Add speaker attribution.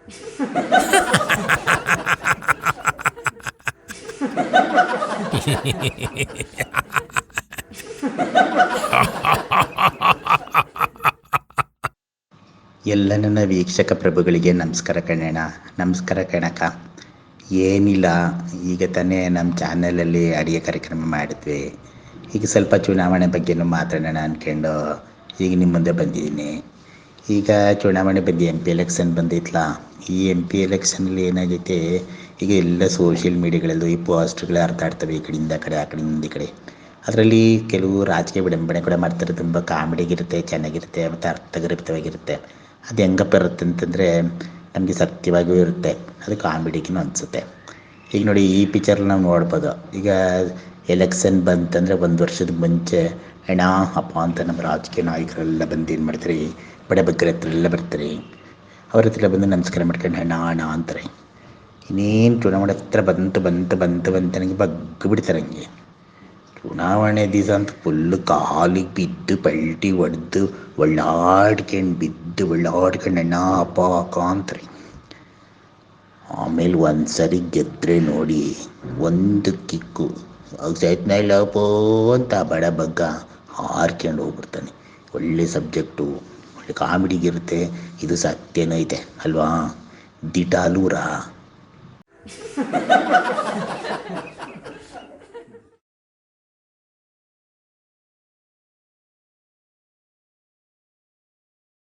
Speaker 1: ಎಲ್ಲ ನನ್ನ ವೀಕ್ಷಕ ಪ್ರಭುಗಳಿಗೆ ನಮಸ್ಕಾರ ಕಣಣ್ಣ. ನಮಸ್ಕಾರ ಕಣಕ್ಕ. ಏನಿಲ್ಲ, ಈಗ ತಾನೇ ನಮ್ಮ ಚಾನಲಲ್ಲಿ ಅಡುಗೆ ಕಾರ್ಯಕ್ರಮ ಮಾಡಿದ್ವಿ. ಈಗ ಸ್ವಲ್ಪ ಚುನಾವಣೆ ಬಗ್ಗೆನೂ ಮಾತಾಡೋಣ ಅಂದ್ಕೊಂಡು ಈಗ ನಿಮ್ಮ ಮುಂದೆ ಬಂದಿದ್ದೀನಿ. ಈಗ ಚುನಾವಣೆ ಬಂದು MP ಎಲೆಕ್ಷನ್ ಬಂದಿತ್ತಲ್ಲ. ಈ MP ಎಲೆಕ್ಷನಲ್ಲಿ ಏನಾಗೈತೆ, ಈಗ ಎಲ್ಲ ಸೋಷಿಯಲ್ ಮೀಡಿಯಾಗಳಲ್ಲೂ ಈ ಪೋಸ್ಟ್ಗಳು ಹರಿದಾಡ್ತವೆ, ಈ ಕಡೆಯಿಂದ ಆ ಕಡೆ, ಆ ಕಡೆಯಿಂದ ಈ ಕಡೆ. ಅದರಲ್ಲಿ ಕೆಲವು ರಾಜಕೀಯ ವಿಡಂಬನೆ ಕೂಡ ಮಾಡ್ತಾರೆ. ತುಂಬ ಕಾಮಿಡಿಗಿರುತ್ತೆ, ಚೆನ್ನಾಗಿರುತ್ತೆ, ಮತ್ತು ಅರ್ಥಗರ್ಭಿತವಾಗಿರುತ್ತೆ. ಅದು ಹೆಂಗಪ್ಪ ಇರುತ್ತೆ ಅಂತಂದರೆ, ನಮಗೆ ಸತ್ಯವಾಗಿಯೂ ಇರುತ್ತೆ, ಅದು ಕಾಮಿಡಿಗೂ ಅನಿಸುತ್ತೆ. ಈಗ ನೋಡಿ, ಈ ಪಿಕ್ಚರ್ ನಾವು ನೋಡ್ಬೋದು. ಈಗ ಎಲೆಕ್ಷನ್ ಬಂತಂದರೆ 1 ವರ್ಷದ ಮುಂಚೆ ಅಣ್ಣ ಅಪ್ಪ ಅಂತ ನಮ್ಮ ರಾಜಕೀಯ ನಾಯಕರೆಲ್ಲ ಬಂದು ಏನು ಮಾಡ್ತಾರೆ, ಬಡ ಬಗ್ಗರ ಹತ್ರ ಎಲ್ಲ ಬರ್ತಾರೆ. ಅವ್ರ ಹತ್ರ ಬಂದು ನಮಸ್ಕಾರ ಮಾಡ್ಕೊಂಡು ಅಣ್ಣ ಅಣ್ಣ ಅಂತಾರೆ. ಇನ್ನೇನು ಚುನಾವಣೆ ಹತ್ರ ಬಂತು ನನಗೆ ಬಗ್ಗು ಬಿಡ್ತಾರೆ. ಹಂಗೆ ಚುನಾವಣೆ ದಿವಸ ಅಂತ ಫುಲ್ಲು ಕಾಲಿಗೆ ಬಿದ್ದು ಪಲ್ಟಿ ಹೊಡೆದು ಒಳ್ಳಾಡ್ಕೊಂಡು ಅಣ್ಣ ಅಪ್ಪ ಅಕ್ಕ ಅಂತಾರೆ. ಆಮೇಲೆ ಒಂದ್ಸರಿ ಗೆದ್ದರೆ ನೋಡಿ, ಒಂದು ಕಿಕ್ಕು ಸೈತ್ನಲ್ಲಪ್ಪೋ ಅಂತ ಬಡ ಬಗ್ಗ ಹಾರ್ಕೊಂಡು ಹೋಗ್ಬಿಡ್ತಾನೆ. ಒಳ್ಳೆ ಸಬ್ಜೆಕ್ಟು, ಒಳ್ಳೆ ಕಾಮಿಡಿಗಿರುತ್ತೆ. ಇದು ಸತ್ಯನೂ ಐತೆ ಅಲ್ವಾ? ದಿಟಾಲೂರಾ.